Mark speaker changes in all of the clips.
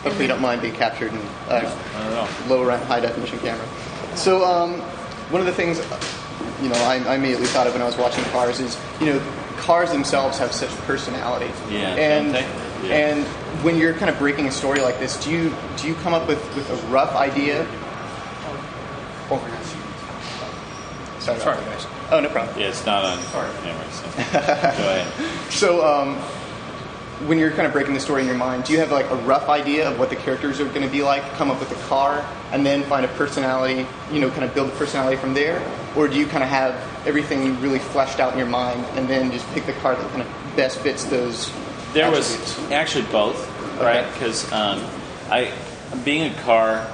Speaker 1: hopefully you don't mind being captured in low-rent, high-definition camera. So one of the things I immediately thought of when I was watching Cars is, cars themselves have such personality.
Speaker 2: Yeah.
Speaker 1: And when you're kind of breaking a story like this, do you come up with a rough idea? Sorry about that, guys. Oh, no problem.
Speaker 2: Yeah, it's not on camera, so go ahead.
Speaker 1: So when you're kind of breaking the story in your mind, do you have like a rough idea of what the characters are going to be like, come up with a car, and then find a personality, kind of build a personality from there? Or do you kind of have everything really fleshed out in your mind and then just pick the car that kind of best fits those
Speaker 2: There
Speaker 1: attributes?
Speaker 2: was actually both, right? Because being a car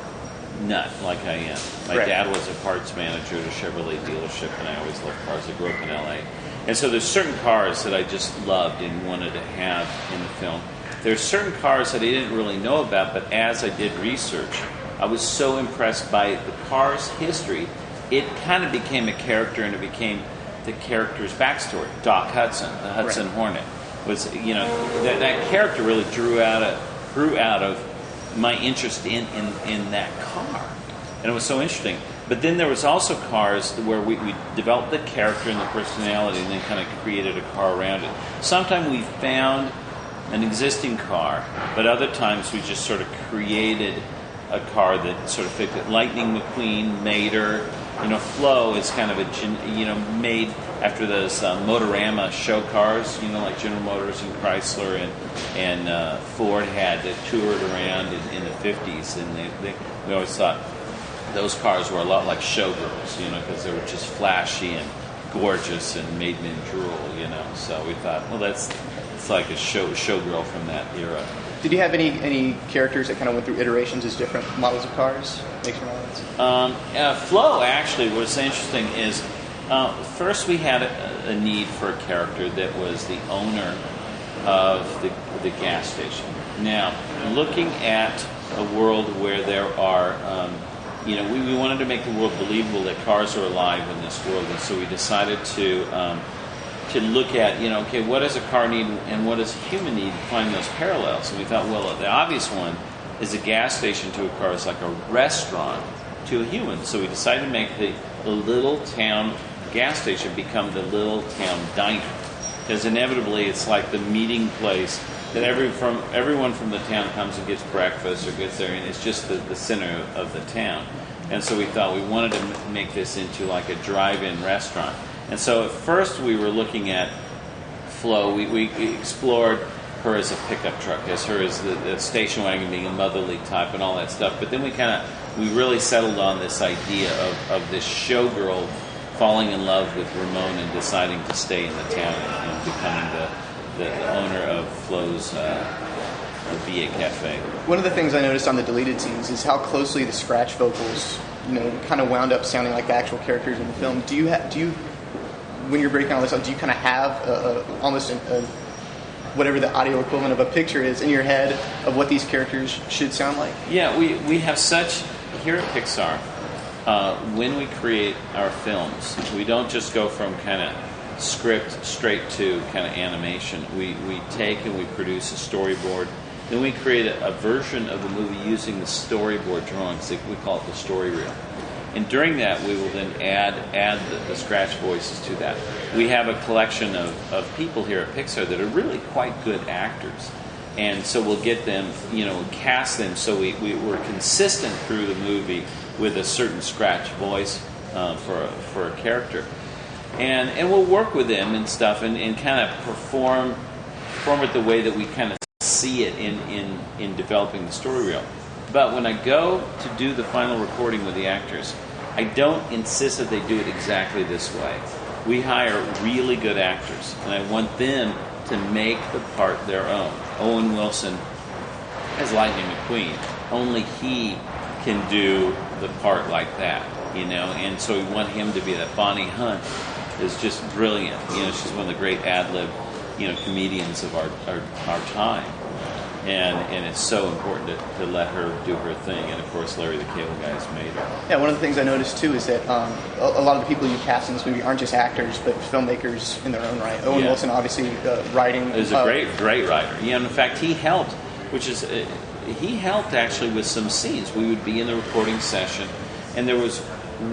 Speaker 2: nut like I am. My dad was a parts manager at a Chevrolet dealership, and I always loved cars. I grew up in L.A. And so there's certain cars that I just loved and wanted to have in the film. There's certain cars that I didn't really know about, but as I did research, I was so impressed by the car's history. It kind of became a character, and it became the character's backstory. Doc Hudson, the Hudson Hornet, was that character really grew out of my interest in that car, and it was so interesting. But then there was also cars where we developed the character and the personality, and then kind of created a car around it. Sometimes we found an existing car, but other times we just sort of created a car that sort of fit it. Lightning McQueen made her. Flo is kind of made after those Motorama show cars, like General Motors and Chrysler and Ford had that toured around in the 50s, and we always thought those cars were a lot like showgirls, because they were just flashy and gorgeous and made men drool, So we thought, well, it's like a showgirl from that era.
Speaker 1: Did you have any characters that kind of went through iterations as different models of cars? Makes me realize.
Speaker 2: Flo, actually, what's interesting is first we had a need for a character that was the owner of the gas station. Now, looking at a world where there are, we wanted to make the world believable that cars are alive in this world, and so we decided to look at, what does a car need and what does a human need, find those parallels. And we thought, well, the obvious one is a gas station to a car is like a restaurant to a human. So we decided to make the little town gas station become the little town diner. Because inevitably it's like the meeting place that everyone from the town comes and gets breakfast or gets there, and it's just the center of the town. And so we thought we wanted to make this into like a drive-in restaurant. And so at first we were looking at Flo. We explored her as a pickup truck, as the station wagon being a motherly type and all that stuff. But then we really settled on this idea of this showgirl falling in love with Ramon and deciding to stay in the town and becoming the owner of Flo's VA Cafe.
Speaker 1: One of the things I noticed on the deleted scenes is how closely the scratch vocals, kind of wound up sounding like the actual characters in the film. Do you when you're breaking all this up, do you kind of have almost whatever the audio equivalent of a picture is in your head of what these characters should sound like?
Speaker 2: Yeah, we have such, here at Pixar, when we create our films, we don't just go from kind of script straight to kind of animation. We take and we produce a storyboard. Then we create a version of the movie using the storyboard drawings. We call it the story reel. And during that, we will then add the scratch voices to that. We have a collection of people here at Pixar that are really quite good actors. And so we'll get them, cast them so we're consistent through the movie with a certain scratch voice for a character. And we'll work with them and stuff and kind of perform it the way that we kind of see it in developing the story reel. But when I go to do the final recording with the actors, I don't insist that they do it exactly this way. We hire really good actors, and I want them to make the part their own. Owen Wilson as Lightning McQueen. Only he can do the part like that, and so we want him to be that. Bonnie Hunt is just brilliant. She's one of the great ad-lib, comedians of our time. And it's so important to let her do her thing. And, of course, Larry the Cable Guy has made her.
Speaker 1: Yeah, one of the things I noticed, too, is that a lot of the people you cast in this movie aren't just actors, but filmmakers in their own right. Owen Wilson, obviously, writing.
Speaker 2: Is a great writer. Yeah, in fact, he helped. which is he helped actually with some scenes. We would be in the recording session, and there was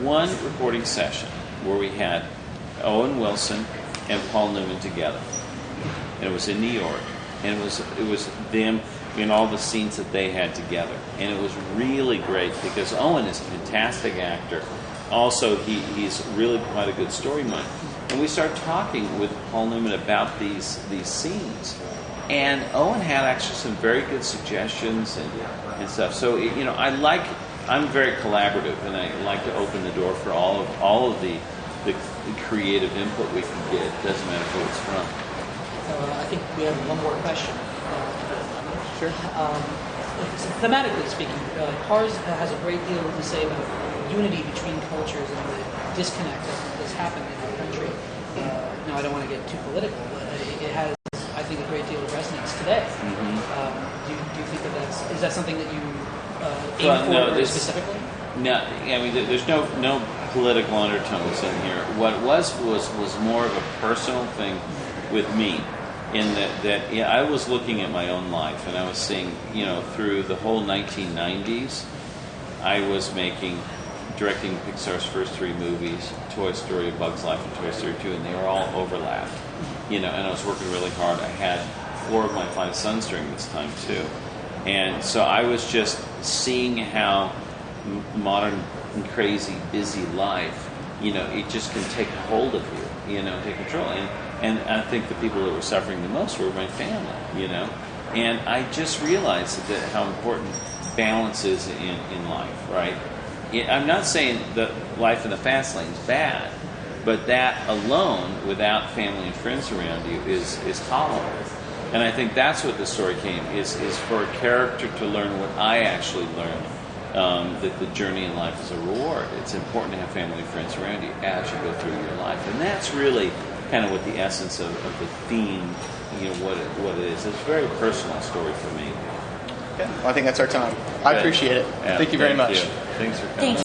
Speaker 2: one recording session where we had Owen Wilson and Paul Newman together, and it was in New York, and it was them in all the scenes that they had together, and it was really great because Owen is a fantastic actor. Also, he's really quite a good story mind. And we started talking with Paul Newman about these scenes, and Owen had actually some very good suggestions and stuff. So I'm very collaborative, and I like to open the door for all of the creative input we can get. It doesn't matter who it's from.
Speaker 3: I think we have one more question.
Speaker 1: Sure.
Speaker 3: Thematically speaking, Cars has a great deal to say about unity between cultures and the disconnect that's happened in our country. Now, I don't want to get too political, but it has, I think, a great deal of resonance today.
Speaker 2: Mm-hmm.
Speaker 3: Do you think is that something that you aim for very specifically?
Speaker 2: No, I mean, there's no political undertones in here. What it was more of a personal thing with me, in that I was looking at my own life, and I was seeing, through the whole 1990s, I was directing Pixar's first 3 movies, Toy Story, A Bug's Life, and Toy Story 2, and they were all overlapped. And I was working really hard. I had 4 of my 5 sons during this time too. And so I was just seeing how modern and crazy, busy life, it just can take hold of you, take control. And I think the people that were suffering the most were my family, And I just realized that how important balance is in life, right? I'm not saying that life in the fast lane is bad, but that alone, without family and friends around you, is tolerable. And I think that's what the story came, is for a character to learn what I actually learned, that the journey in life is a reward. It's important to have family and friends around you as you go through your life. And that's really kind of what the essence of the theme, what it is. It's a very personal story for me.
Speaker 1: Okay. Well, I think that's our time. I appreciate it.
Speaker 2: Yeah,
Speaker 1: thank you very much.
Speaker 2: Thanks for coming.